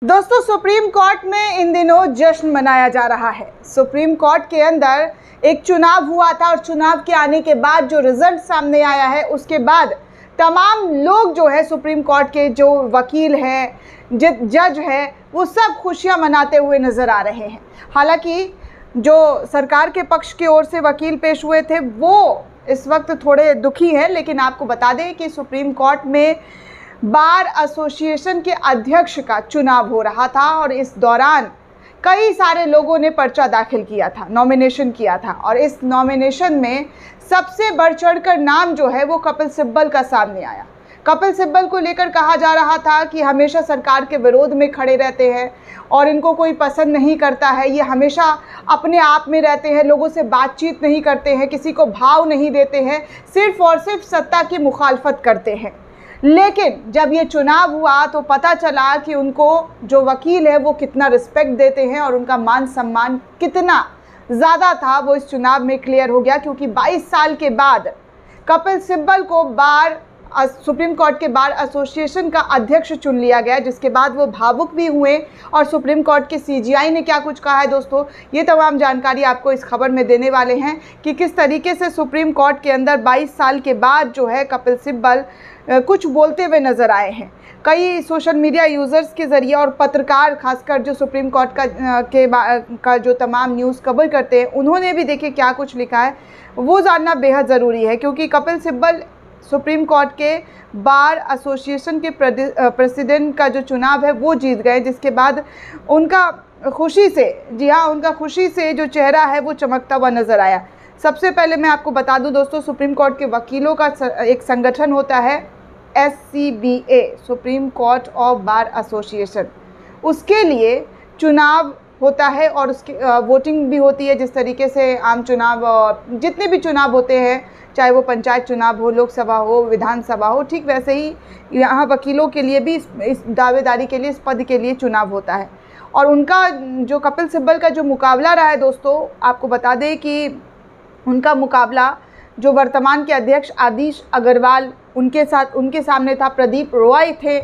दोस्तों, supreme court में इन दिनों जश्न मनाया जा रहा है। सुप्रीम कोर्ट के अंदर एक चुनाव हुआ था और चुनाव के आने के बाद जो रिजल्ट सामने आया है उसके बाद तमाम लोग जो है सुप्रीम कोर्ट के जो वकील हैं, जज हैं, वो सब खुशियां मनाते हुए नज़र आ रहे हैं। हालांकि जो सरकार के पक्ष की ओर से वकील पेश हुए थे वो इस वक्त थोड़े दुखी हैं, लेकिन आपको बता दें कि सुप्रीम कोर्ट में बार एसोसिएशन के अध्यक्ष का चुनाव हो रहा था और इस दौरान कई सारे लोगों ने पर्चा दाखिल किया था, नॉमिनेशन किया था। और इस नॉमिनेशन में सबसे बढ़ चढ़कर नाम जो है वो कपिल सिब्बल का सामने आया। कपिल सिब्बल को लेकर कहा जा रहा था कि हमेशा सरकार के विरोध में खड़े रहते हैं और इनको कोई पसंद नहीं करता है, ये हमेशा अपने आप में रहते हैं, लोगों से बातचीत नहीं करते हैं, किसी को भाव नहीं देते हैं, सिर्फ और सिर्फ सत्ता की मुखालफत करते हैं। लेकिन जब ये चुनाव हुआ तो पता चला कि उनको जो वकील है वो कितना रिस्पेक्ट देते हैं और उनका मान सम्मान कितना ज़्यादा था वो इस चुनाव में क्लियर हो गया, क्योंकि 22 साल के बाद कपिल सिब्बल को सुप्रीम कोर्ट के बार एसोसिएशन का अध्यक्ष चुन लिया गया, जिसके बाद वो भावुक भी हुए। और सुप्रीम कोर्ट के सीजीआई ने क्या कुछ कहा है दोस्तों, ये तमाम जानकारी आपको इस खबर में देने वाले हैं कि किस तरीके से सुप्रीम कोर्ट के अंदर 22 साल के बाद जो है कपिल सिब्बल कुछ बोलते हुए नज़र आए हैं। कई सोशल मीडिया यूज़र्स के ज़रिए और पत्रकार, खासकर जो सुप्रीम कोर्ट का जो तमाम न्यूज़ कवर करते हैं, उन्होंने भी देखिए क्या कुछ लिखा है, वो जानना बेहद ज़रूरी है। क्योंकि कपिल सिब्बल सुप्रीम कोर्ट के बार एसोसिएशन के प्रेसिडेंट का जो चुनाव है वो जीत गए, जिसके बाद उनका खुशी से, जी हाँ, उनका खुशी से जो चेहरा है वो चमकता हुआ नज़र आया। सबसे पहले मैं आपको बता दूं दोस्तों, सुप्रीम कोर्ट के वकीलों का एक संगठन होता है SCBA, supreme court of bar association. उसके लिए चुनाव होता है और उसकी वोटिंग भी होती है। जिस तरीके से आम चुनाव, जितने भी चुनाव होते हैं, चाहे वो पंचायत चुनाव हो, लोकसभा हो, विधानसभा हो, ठीक वैसे ही यहाँ वकीलों के लिए भी इस दावेदारी के लिए, इस पद के लिए चुनाव होता है। और उनका जो कपिल सिब्बल का जो मुकाबला रहा है दोस्तों, आपको बता दें कि उनका मुकाबला जो वर्तमान के अध्यक्ष आदिश अग्रवाल, उनके सामने था। प्रदीप रॉय थे,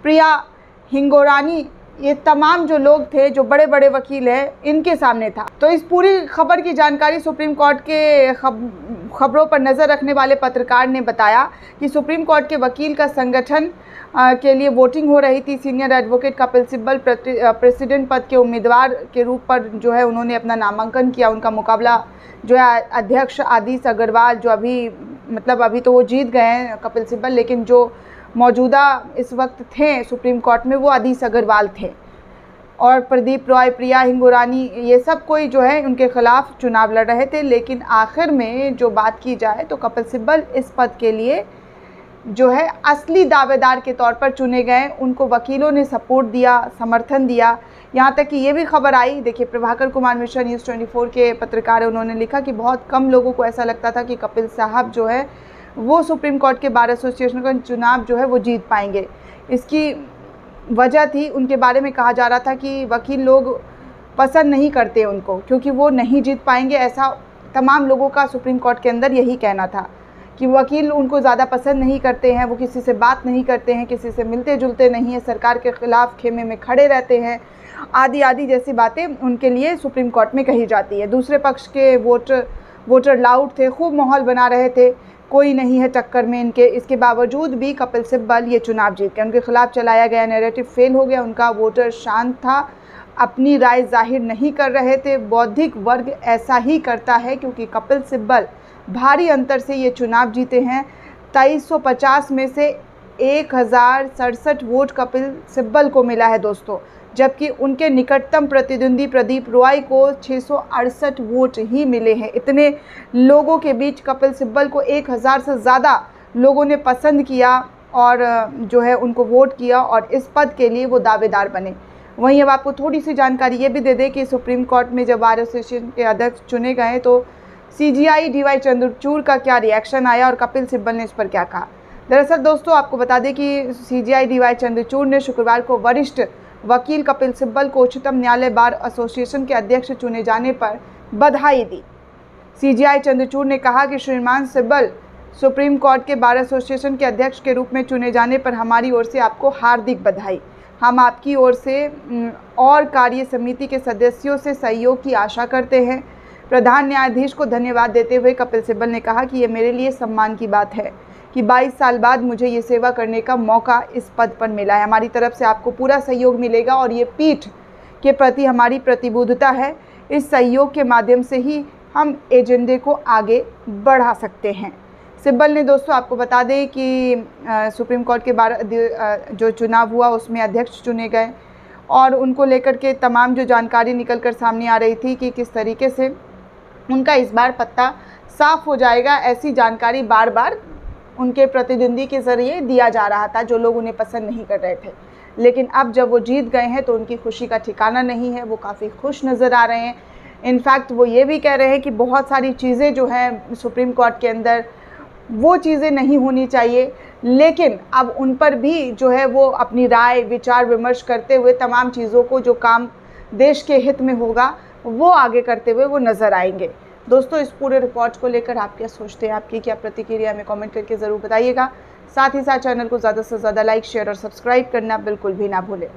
प्रिया हिंगोरानी, ये तमाम जो लोग थे, जो बड़े बड़े वकील हैं, इनके सामने था। तो इस पूरी खबर की जानकारी सुप्रीम कोर्ट के खबरों पर नज़र रखने वाले पत्रकार ने बताया कि सुप्रीम कोर्ट के वकील का संगठन के लिए वोटिंग हो रही थी। Senior advocate Kapil Sibal president पद के उम्मीदवार के रूप पर जो है उन्होंने अपना नामांकन किया। उनका मुकाबला जो है अध्यक्ष आदिश अग्रवाल, जो अभी तो वो जीत गए हैं कपिल सिब्बल, लेकिन जो मौजूदा इस वक्त थे सुप्रीम कोर्ट में वो आदिश अग्रवाल थे। और प्रदीप रॉय, प्रिया हिंगोरानी, ये सब कोई जो है उनके खिलाफ चुनाव लड़ रहे थे। लेकिन आखिर में जो बात की जाए तो कपिल सिब्बल इस पद के लिए जो है असली दावेदार के तौर पर चुने गए। उनको वकीलों ने सपोर्ट दिया, समर्थन दिया। यहाँ तक कि ये भी खबर आई, देखिए प्रभाकर कुमार मिश्रा न्यूज़ 24 के पत्रकार हैं, उन्होंने लिखा कि बहुत कम लोगों को ऐसा लगता था कि कपिल साहब जो है वो सुप्रीम कोर्ट के बार एसोसिएशन का चुनाव जो है वो जीत पाएंगे। इसकी वजह थी, उनके बारे में कहा जा रहा था कि वकील लोग पसंद नहीं करते उनको, क्योंकि वो नहीं जीत पाएंगे। ऐसा तमाम लोगों का सुप्रीम कोर्ट के अंदर यही कहना था कि वकील उनको ज़्यादा पसंद नहीं करते हैं, वो किसी से बात नहीं करते हैं, किसी से मिलते जुलते नहीं हैं, सरकार के ख़िलाफ़ खेमे में खड़े रहते हैं, आदि आदि जैसी बातें उनके लिए सुप्रीम कोर्ट में कही जाती है। दूसरे पक्ष के वोटर लाउड थे, खूब माहौल बना रहे थे, कोई नहीं है टक्कर में इनके। इसके बावजूद भी कपिल सिब्बल ये चुनाव जीत गए। उनके खिलाफ चलाया गया नैरेटिव फेल हो गया। उनका वोटर शांत था, अपनी राय जाहिर नहीं कर रहे थे। बौद्धिक वर्ग ऐसा ही करता है, क्योंकि कपिल सिब्बल भारी अंतर से ये चुनाव जीते हैं। 2350 में से 1067 वोट कपिल सिब्बल को मिला है दोस्तों, जबकि उनके निकटतम प्रतिद्वंदी प्रदीप रॉय को 668 वोट ही मिले हैं। इतने लोगों के बीच कपिल सिब्बल को 1000 से ज़्यादा लोगों ने पसंद किया और जो है उनको वोट किया और इस पद के लिए वो दावेदार बने। वहीं अब आपको थोड़ी सी जानकारी ये भी दे दें कि सुप्रीम कोर्ट में जब बार एसोसिएशन के अध्यक्ष चुने गए तो CGI DY चंद्रचूड़ का क्या रिएक्शन आया और कपिल सिब्बल ने इस पर क्या कहा। दरअसल दोस्तों, आपको बता दें कि CGI DY चंद्रचूड़ ने शुक्रवार को वरिष्ठ वकील कपिल सिब्बल को उच्चतम न्यायालय बार एसोसिएशन के अध्यक्ष चुने जाने पर बधाई दी। CGI चंद्रचूड़ ने कहा कि श्रीमान सिब्बल सुप्रीम कोर्ट के बार एसोसिएशन के अध्यक्ष के रूप में चुने जाने पर हमारी ओर से आपको हार्दिक बधाई। हम आपकी ओर से और कार्य समिति के सदस्यों से सहयोग की आशा करते हैं। प्रधान न्यायाधीश को धन्यवाद देते हुए कपिल सिब्बल ने कहा कि ये मेरे लिए सम्मान की बात है कि 22 साल बाद मुझे ये सेवा करने का मौका इस पद पर मिला है। हमारी तरफ से आपको पूरा सहयोग मिलेगा और ये पीठ के प्रति हमारी प्रतिबद्धता है। इस सहयोग के माध्यम से ही हम एजेंडे को आगे बढ़ा सकते हैं। सिब्बल ने दोस्तों आपको बता दें कि सुप्रीम कोर्ट के जो चुनाव हुआ उसमें अध्यक्ष चुने गए और उनको लेकर के तमाम जो जानकारी निकल कर सामने आ रही थी कि किस तरीके से उनका इस बार पत्ता साफ हो जाएगा, ऐसी जानकारी बार बार उनके प्रतिद्वंदी के ज़रिए दिया जा रहा था, जो लोग उन्हें पसंद नहीं कर रहे थे। लेकिन अब जब वो जीत गए हैं तो उनकी खुशी का ठिकाना नहीं है, वो काफ़ी खुश नज़र आ रहे हैं। इनफैक्ट वो ये भी कह रहे हैं कि बहुत सारी चीज़ें जो हैं सुप्रीम कोर्ट के अंदर वो चीज़ें नहीं होनी चाहिए, लेकिन अब उन पर भी जो है वो अपनी राय विचार विमर्श करते हुए तमाम चीज़ों को जो काम देश के हित में होगा वो आगे करते हुए वो नज़र आएंगे। दोस्तों इस पूरे रिपोर्ट को लेकर आप क्या सोचते हैं, आपकी क्या प्रतिक्रिया हमें कमेंट करके ज़रूर बताइएगा। साथ ही साथ चैनल को ज़्यादा से ज़्यादा लाइक शेयर और सब्सक्राइब करना बिल्कुल भी ना भूलें।